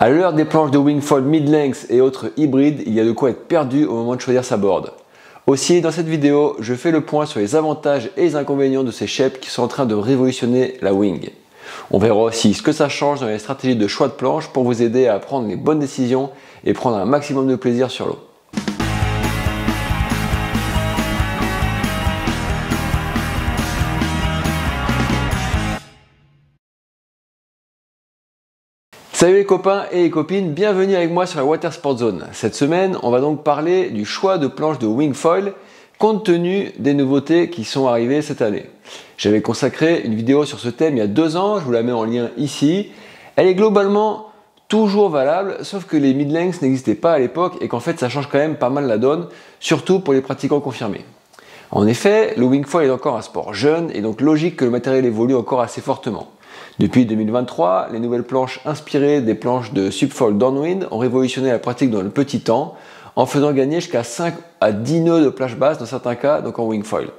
À l'heure des planches de wingfoil mid-length et autres hybrides, il y a de quoi être perdu au moment de choisir sa board. Aussi, dans cette vidéo, je fais le point sur les avantages et les inconvénients de ces shapes qui sont en train de révolutionner la wing. On verra aussi ce que ça change dans les stratégies de choix de planches pour vous aider à prendre les bonnes décisions et prendre un maximum de plaisir sur l'eau. Salut les copains et les copines, bienvenue avec moi sur la Water Sport Zone. Cette semaine, on va donc parler du choix de planches de wingfoil compte tenu des nouveautés qui sont arrivées cette année. J'avais consacré une vidéo sur ce thème il y a 2 ans, je vous la mets en lien ici. Elle est globalement toujours valable, sauf que les mid-lengths n'existaient pas à l'époque et qu'en fait ça change quand même pas mal la donne, surtout pour les pratiquants confirmés. En effet, le wingfoil est encore un sport jeune et donc logique que le matériel évolue encore assez fortement. Depuis 2023, les nouvelles planches inspirées des planches de Subfoil Downwind ont révolutionné la pratique dans le petit temps, en faisant gagner jusqu'à 5 à 10 nœuds de plage basse dans certains cas, donc en wingfoil.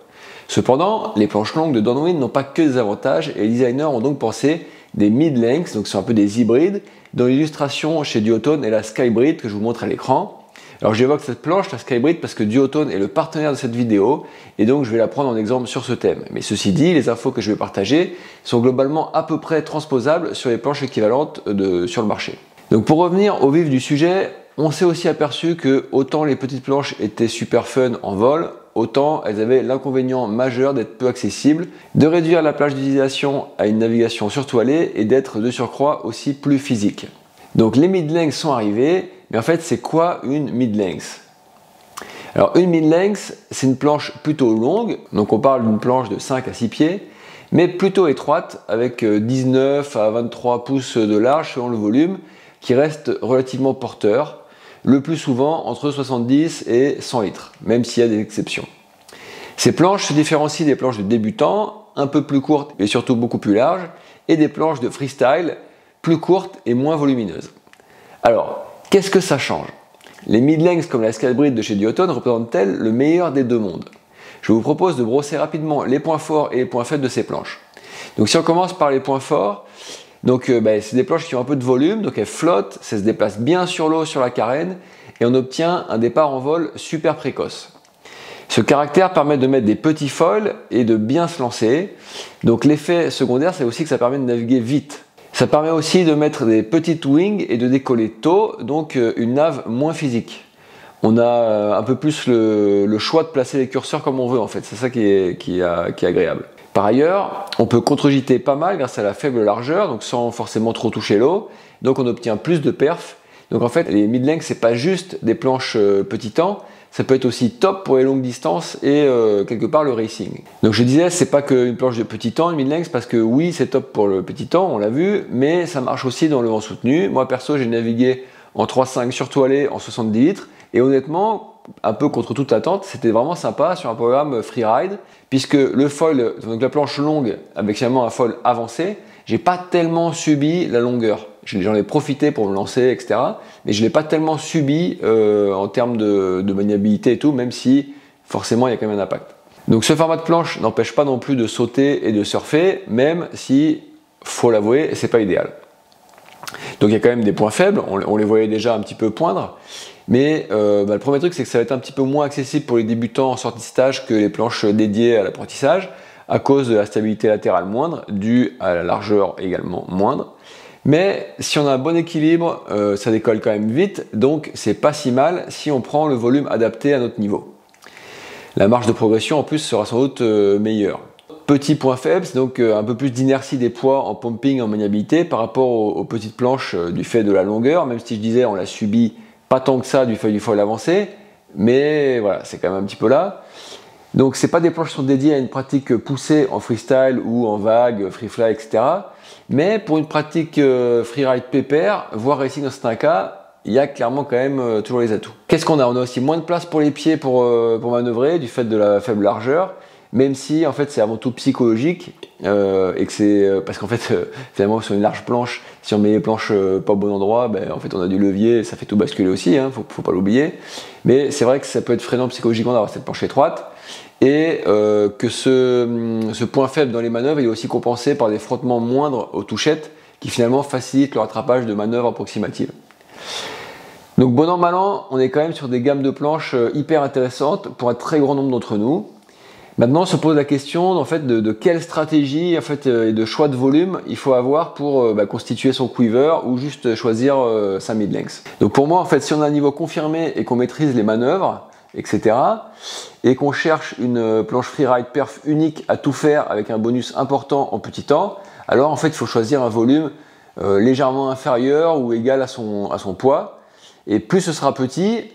Cependant, les planches longues de Downwind n'ont pas que des avantages et les designers ont donc pensé des mid-lengths, donc ce sont un peu des hybrides, dont l'illustration chez Duotone est la Skybrid que je vous montre à l'écran. Alors j'évoque cette planche, la Skybrid, parce que Duotone est le partenaire de cette vidéo et donc je vais la prendre en exemple sur ce thème. Mais ceci dit, les infos que je vais partager sont globalement à peu près transposables sur les planches équivalentes sur le marché. Donc pour revenir au vif du sujet, on s'est aussi aperçu que autant les petites planches étaient super fun en vol, autant elles avaient l'inconvénient majeur d'être peu accessibles, de réduire la plage d'utilisation à une navigation surtoilée et d'être de surcroît aussi plus physique. Donc les mid-lengths sont arrivés, mais en fait c'est quoi une mid-length? Alors une mid-length, c'est une planche plutôt longue, donc on parle d'une planche de 5 à 6 pieds, mais plutôt étroite avec 19 à 23 pouces de large selon le volume, qui reste relativement porteur, le plus souvent entre 70 et 100 litres, même s'il y a des exceptions. Ces planches se différencient des planches de débutants, un peu plus courtes et surtout beaucoup plus larges, et des planches de freestyle, plus courtes et moins volumineuses. Alors, qu'est-ce que ça change? Les mid-lengths comme la Skybrid de chez Duotone représentent-elles le meilleur des deux mondes? Je vous propose de brosser rapidement les points forts et les points faibles de ces planches. Donc si on commence par les points forts, c'est des planches qui ont un peu de volume, donc elles flottent, ça se déplace bien sur l'eau, sur la carène, et on obtient un départ en vol super précoce. Ce caractère permet de mettre des petits foils et de bien se lancer. Donc l'effet secondaire, c'est aussi que ça permet de naviguer vite. Ça permet aussi de mettre des petites wings et de décoller tôt, donc une nave moins physique. On a un peu plus le choix de placer les curseurs comme on veut en fait, c'est ça qui est agréable. Par ailleurs, on peut contre-gîter pas mal grâce à la faible largeur, donc sans forcément trop toucher l'eau, donc on obtient plus de perf. Donc en fait, les mid-lengths, c'est pas juste des planches petit temps, ça peut être aussi top pour les longues distances et quelque part le racing. Donc je disais, c'est pas qu'une planche de petit temps, une mid-length, parce que oui, c'est top pour le petit temps, on l'a vu, mais ça marche aussi dans le vent soutenu. Moi perso, j'ai navigué en 3.5 surtoilé en 70 litres, et honnêtement, un peu contre toute attente, c'était vraiment sympa sur un programme freeride, puisque le foil, donc la planche longue avec finalement un foil avancé, j'ai pas tellement subi la longueur. J'en ai profité pour me lancer, etc. Mais je ne l'ai pas tellement subi en termes de maniabilité et tout, même si forcément il y a quand même un impact. Donc ce format de planche n'empêche pas non plus de sauter et de surfer, même si, faut l'avouer, c'est pas idéal. Donc il y a quand même des points faibles, on les voyait déjà un petit peu poindre, mais le premier truc c'est que ça va être un petit peu moins accessible pour les débutants en sortie de stage que les planches dédiées à l'apprentissage, à cause de la stabilité latérale moindre, due à la largeur également moindre. Mais si on a un bon équilibre, ça décolle quand même vite, donc c'est pas si mal si on prend le volume adapté à notre niveau. La marge de progression en plus sera sans doute meilleure. Petit point faible, c'est donc un peu plus d'inertie des poids en pumping, en maniabilité par rapport aux petites planches du fait de la longueur, même si je disais on l'a subi pas tant que ça du fait du foil avancé, mais voilà, c'est quand même un petit peu là. Donc c'est pas des planches qui sont dédiées à une pratique poussée en freestyle ou en vague, free fly, etc. Mais pour une pratique freeride pépère, voire racing dans certains cas, il y a clairement quand même toujours les atouts. Qu'est-ce qu'on a? On a aussi moins de place pour les pieds pour manœuvrer du fait de la faible largeur, même si en fait c'est avant tout psychologique et que c'est parce qu'en fait finalement sur une large planche, si on met les planches pas au bon endroit, en fait on a du levier et ça fait tout basculer aussi, faut pas l'oublier. Mais c'est vrai que ça peut être freinant psychologiquement d'avoir cette planche étroite. Et que ce point faible dans les manœuvres est aussi compensé par des frottements moindres aux touchettes qui finalement facilitent le rattrapage de manœuvres approximatives. Donc bon an, mal an, on est quand même sur des gammes de planches hyper intéressantes pour un très grand nombre d'entre nous. Maintenant se pose la question en fait, de quelle stratégie en fait, et de choix de volume il faut avoir pour constituer son quiver ou juste choisir sa mid-length. Donc pour moi en fait, si on a un niveau confirmé et qu'on maîtrise les manœuvres, etc. et qu'on cherche une planche freeride perf unique à tout faire avec un bonus important en petit temps, alors en fait il faut choisir un volume légèrement inférieur ou égal à son poids. Et plus ce sera petit,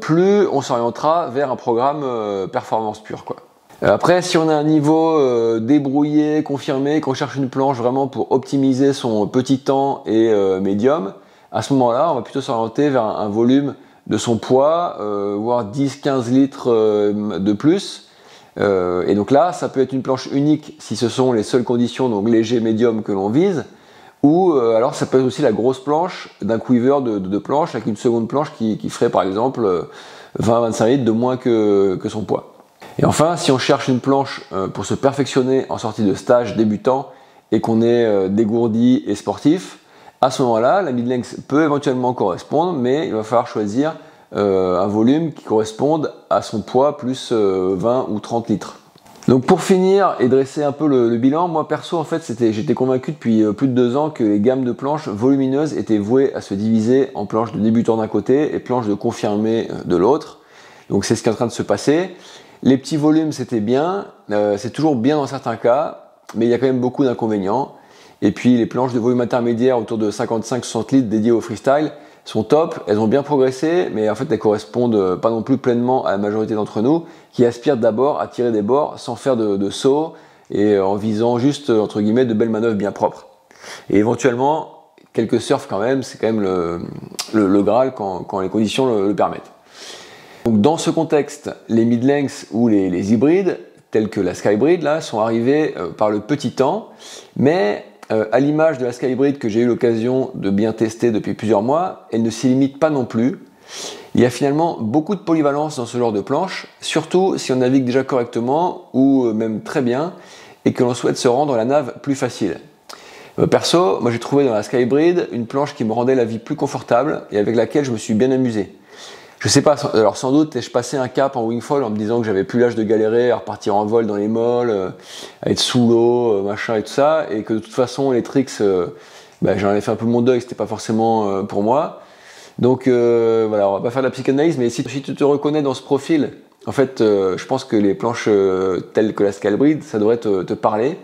plus on s'orientera vers un programme performance pure, quoi. Après, si on a un niveau débrouillé, confirmé, qu'on cherche une planche vraiment pour optimiser son petit temps et médium, à ce moment-là, on va plutôt s'orienter vers un volume de son poids, voire 10-15 litres de plus. Et donc là, ça peut être une planche unique si ce sont les seules conditions, donc léger, médium, que l'on vise. Ou alors ça peut être aussi la grosse planche d'un quiver de planche avec une seconde planche qui ferait par exemple 20-25 litres de moins que son poids. Et enfin, si on cherche une planche pour se perfectionner en sortie de stage débutant et qu'on est dégourdi et sportif, à ce moment-là, la mid-length peut éventuellement correspondre, mais il va falloir choisir un volume qui corresponde à son poids plus 20 ou 30 litres. Donc pour finir et dresser un peu le bilan, moi perso en fait j'étais convaincu depuis plus de 2 ans que les gammes de planches volumineuses étaient vouées à se diviser en planches de débutants d'un côté et planches de confirmés de l'autre. Donc c'est ce qui est en train de se passer. Les petits volumes c'était bien, c'est toujours bien dans certains cas, mais il y a quand même beaucoup d'inconvénients. Et puis les planches de volume intermédiaire autour de 55-60 litres dédiées au freestyle sont top, elles ont bien progressé, mais en fait elles correspondent pas non plus pleinement à la majorité d'entre nous qui aspirent d'abord à tirer des bords sans faire de saut et en visant juste entre guillemets de belles manœuvres bien propres. Et éventuellement quelques surfs quand même, c'est quand même le Graal quand les conditions le permettent. Donc dans ce contexte, les mid-lengths ou les hybrides tels que la Skybrid là sont arrivés par le petit temps, mais à l'image de la Skybrid que j'ai eu l'occasion de bien tester depuis plusieurs mois, elle ne s'y limite pas non plus. Il y a finalement beaucoup de polyvalence dans ce genre de planche, surtout si on navigue déjà correctement ou même très bien et que l'on souhaite se rendre la nave plus facile. Perso, moi j'ai trouvé dans la Skybrid une planche qui me rendait la vie plus confortable et avec laquelle je me suis bien amusé. Je sais pas, alors sans doute je passais un cap en wingfoil en me disant que j'avais plus l'âge de galérer à repartir en vol dans les molles, à être sous l'eau, machin et tout ça, et que de toute façon les tricks, j'en avais fait un peu mon deuil, c'était pas forcément pour moi. Donc voilà, on va pas faire de la psychanalyse, mais si tu te reconnais dans ce profil, en fait, je pense que les planches telles que la Skybrid, ça devrait te parler.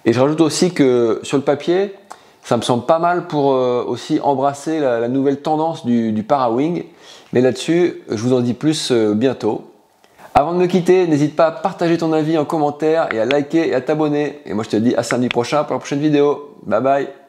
Et je rajoute aussi que sur le papier, ça me semble pas mal pour aussi embrasser la nouvelle tendance du para-wing. Mais là-dessus, je vous en dis plus bientôt. Avant de me quitter, n'hésite pas à partager ton avis en commentaire et à liker et à t'abonner. Et moi je te dis à samedi prochain pour la prochaine vidéo. Bye bye.